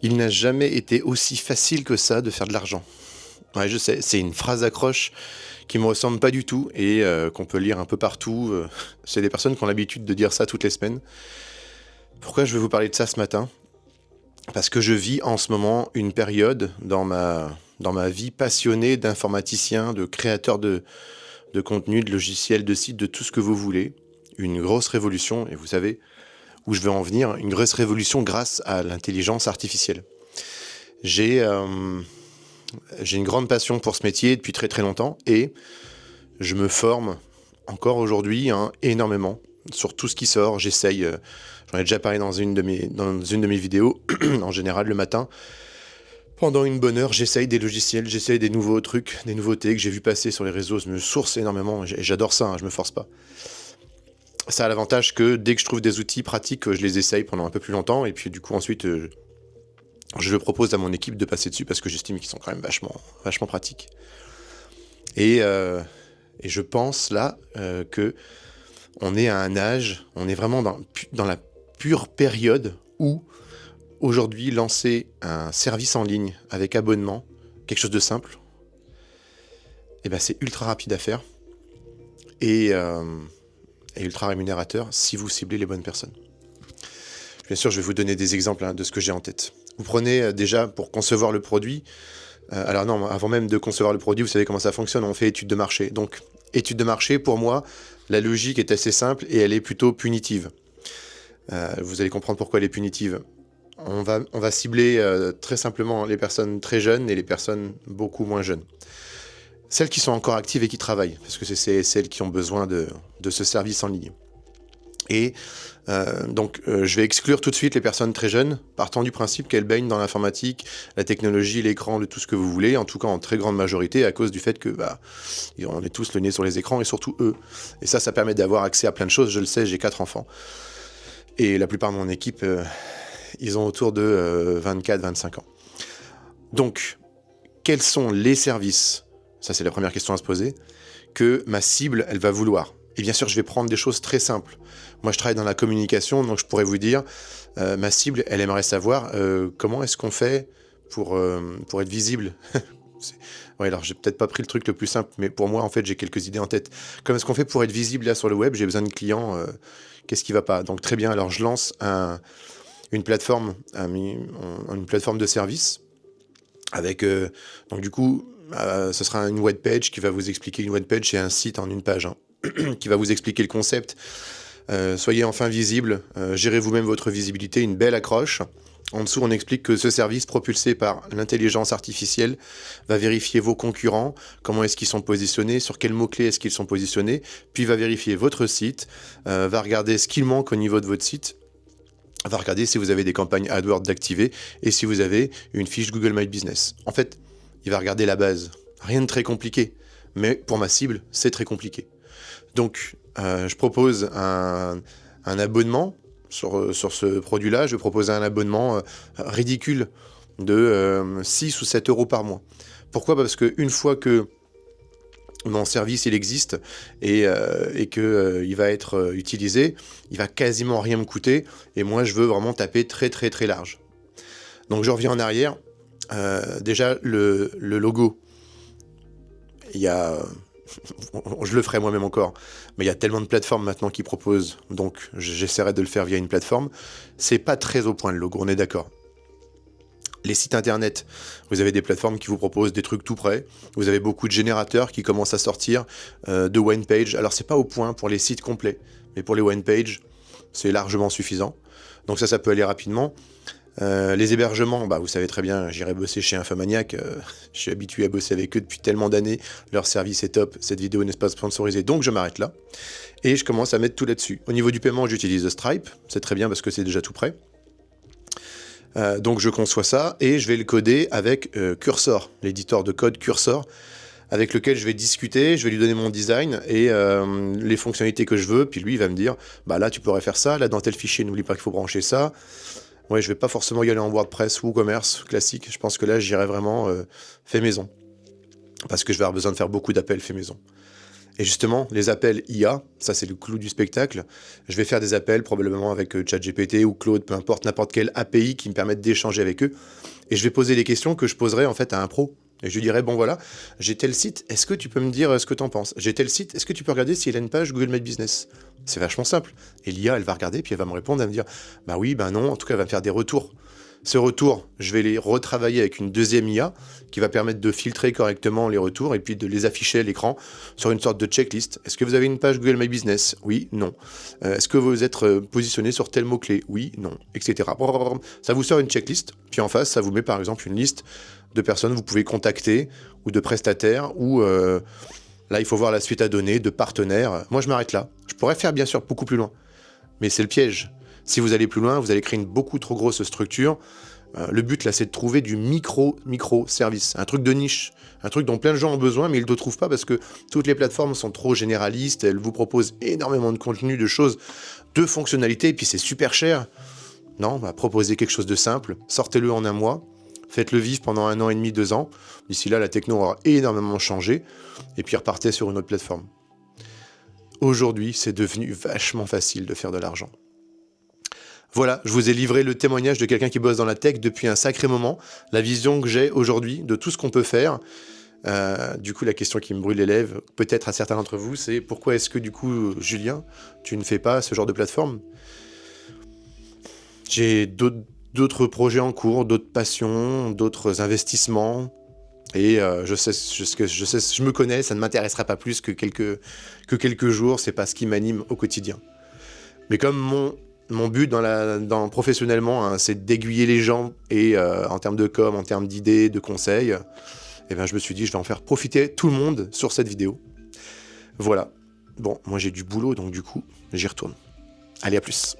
Il n'a jamais été aussi facile que ça de faire de l'argent. Ouais, je sais, c'est une phrase accroche qui me ressemble pas du tout et qu'on peut lire un peu partout. C'est des personnes qui ont l'habitude de dire ça toutes les semaines. Pourquoi je vais vous parler de ça ce matin? Parce que je vis en ce moment une période dans ma vie passionnée d'informaticien, de créateur de contenu, de logiciels, de sites, de tout ce que vous voulez. Une grosse révolution, et vous savez où je veux en venir, une grosse révolution grâce à l'intelligence artificielle. J'ai une grande passion pour ce métier depuis très très longtemps et je me forme encore aujourd'hui énormément sur tout ce qui sort. J'essaye, j'en ai déjà parlé dans une de mes vidéos, en général le matin. Pendant une bonne heure, j'essaye des logiciels, j'essaye des nouveaux trucs, des nouveautés que j'ai vu passer sur les réseaux. Je me source énormément et j'adore ça, je me force pas. Ça a l'avantage que dès que je trouve des outils pratiques, je les essaye pendant un peu plus longtemps et puis du coup ensuite je le propose à mon équipe de passer dessus parce que j'estime qu'ils sont quand même vachement pratiques. Et je pense là que on est à un âge, on est vraiment dans la pure période où aujourd'hui lancer un service en ligne avec abonnement, quelque chose de simple, et ben c'est ultra rapide à faire et ultra rémunérateur si vous ciblez les bonnes personnes. Bien sûr, je vais vous donner des exemples de ce que j'ai en tête. Vous prenez déjà pour concevoir le produit. Alors non, avant même de concevoir le produit, vous savez comment ça fonctionne, on fait étude de marché. Donc, étude de marché, pour moi, la logique est assez simple et elle est plutôt punitive. Vous allez comprendre pourquoi elle est punitive. On va cibler très simplement les personnes très jeunes et les personnes beaucoup moins jeunes. Celles qui sont encore actives et qui travaillent, parce que c'est celles qui ont besoin de ce service en ligne. Et donc je vais exclure tout de suite les personnes très jeunes, partant du principe qu'elles baignent dans l'informatique, la technologie, l'écran, tout ce que vous voulez, en tout cas en très grande majorité, à cause du fait que on est tous le nez sur les écrans, et surtout eux. Et ça permet d'avoir accès à plein de choses, je le sais, j'ai 4 enfants. Et la plupart de mon équipe, ils ont autour de 24-25 ans. Donc, quels sont les services, ça c'est la première question à se poser, que ma cible, elle va vouloir? Et bien sûr, je vais prendre des choses très simples. Moi, je travaille dans la communication, donc je pourrais vous dire, ma cible, elle aimerait savoir comment est-ce qu'on fait pour être visible. Ouais, alors j'ai peut-être pas pris le truc le plus simple, mais pour moi, en fait, j'ai quelques idées en tête. Comment est-ce qu'on fait pour être visible là sur le web? J'ai besoin de clients, qu'est-ce qui va pas? Donc très bien, alors je lance une plateforme de service avec, donc du coup, ce sera une web page qui va vous expliquer. Une web page, c'est un site en une page, qui va vous expliquer le concept. Soyez enfin visible, gérez vous-même votre visibilité, une belle accroche. En dessous, on explique que ce service propulsé par l'intelligence artificielle va vérifier vos concurrents, comment est-ce qu'ils sont positionnés, sur quels mots-clés est-ce qu'ils sont positionnés, puis va vérifier votre site, va regarder ce qu'il manque au niveau de votre site, va regarder si vous avez des campagnes AdWords d'activer et si vous avez une fiche Google My Business. En fait, il va regarder la base. Rien de très compliqué, mais pour ma cible, c'est très compliqué. Donc, je propose un abonnement sur ce produit-là. Je vais proposer un abonnement ridicule de 6 ou 7 euros par mois. Pourquoi? Parce qu'une fois que mon service il existe et qu'il va être utilisé, il va quasiment rien me coûter. Et moi, je veux vraiment taper très très très large. Donc, je reviens en arrière. Déjà, le logo, il y a... je le ferai moi-même encore, mais il y a tellement de plateformes maintenant qui proposent, donc j'essaierai de le faire via une plateforme. C'est pas très au point le logo, on est d'accord. Les sites internet, vous avez des plateformes qui vous proposent des trucs tout prêts. Vous avez beaucoup de générateurs qui commencent à sortir de one page. Alors c'est pas au point pour les sites complets, mais pour les one page, c'est largement suffisant. Donc ça peut aller rapidement. Les hébergements, vous savez très bien, j'irai bosser chez Infomaniac, je suis habitué à bosser avec eux depuis tellement d'années, leur service est top, cette vidéo n'est pas sponsorisée, donc je m'arrête là, et je commence à mettre tout là-dessus. Au niveau du paiement, j'utilise Stripe, c'est très bien parce que c'est déjà tout prêt, donc je conçois ça, et je vais le coder avec Cursor, l'éditeur de code Cursor, avec lequel je vais discuter, je vais lui donner mon design et les fonctionnalités que je veux, puis lui il va me dire, là tu pourrais faire ça, là dans tel fichier, n'oublie pas qu'il faut brancher ça. Ouais, je vais pas forcément y aller en WordPress ou WooCommerce classique. Je pense que là, j'irai vraiment fait maison. Parce que je vais avoir besoin de faire beaucoup d'appels fait maison. Et justement, les appels IA, ça c'est le clou du spectacle. Je vais faire des appels probablement avec ChatGPT ou Claude, peu importe, n'importe quelle API qui me permette d'échanger avec eux. Et je vais poser les questions que je poserais en fait à un pro. Et je lui dirais, bon voilà, j'ai tel site, est-ce que tu peux me dire ce que t'en penses? J'ai tel site, est-ce que tu peux regarder s'il a une page Google My Business? C'est vachement simple. Et l'IA, elle va regarder, puis elle va me répondre, elle va me dire, bah oui, bah non, en tout cas, elle va me faire des retours. Ce retour, je vais les retravailler avec une deuxième IA qui va permettre de filtrer correctement les retours et puis de les afficher à l'écran sur une sorte de checklist. Est-ce que vous avez une page Google My Business? Oui, non. Est-ce que vous êtes positionné sur tel mot-clé? Oui, non, etc. Ça vous sort une checklist, puis en face, ça vous met par exemple une liste de personnes que vous pouvez contacter ou de prestataires ou là, il faut voir la suite à donner, de partenaires. Moi, je m'arrête là. Je pourrais faire bien sûr beaucoup plus loin, mais c'est le piège. Si vous allez plus loin, vous allez créer une beaucoup trop grosse structure. Le but là, c'est de trouver du micro-service, un truc de niche, un truc dont plein de gens ont besoin, mais ils ne le trouvent pas parce que toutes les plateformes sont trop généralistes, elles vous proposent énormément de contenu, de choses, de fonctionnalités, et puis c'est super cher. Non, proposez quelque chose de simple, sortez-le en un mois, faites-le vivre pendant 1 an et demi, 2 ans. D'ici là, la techno aura énormément changé, et puis repartez sur une autre plateforme. Aujourd'hui, c'est devenu vachement facile de faire de l'argent. Voilà, je vous ai livré le témoignage de quelqu'un qui bosse dans la tech depuis un sacré moment, la vision que j'ai aujourd'hui de tout ce qu'on peut faire. Du coup, la question qui me brûle les lèvres, peut-être à certains d'entre vous, c'est pourquoi est-ce que du coup, Julien, tu ne fais pas ce genre de plateforme? J'ai d'autres projets en cours, d'autres passions, d'autres investissements, et je me connais, ça ne m'intéressera pas plus que quelques jours, c'est pas ce qui m'anime au quotidien. Mais comme mon but professionnellement, hein, c'est d'aiguiller les gens et en termes de com, en termes d'idées, de conseils, eh ben, je me suis dit je vais en faire profiter tout le monde sur cette vidéo. Voilà. Bon, moi j'ai du boulot, donc du coup, j'y retourne. Allez, à plus.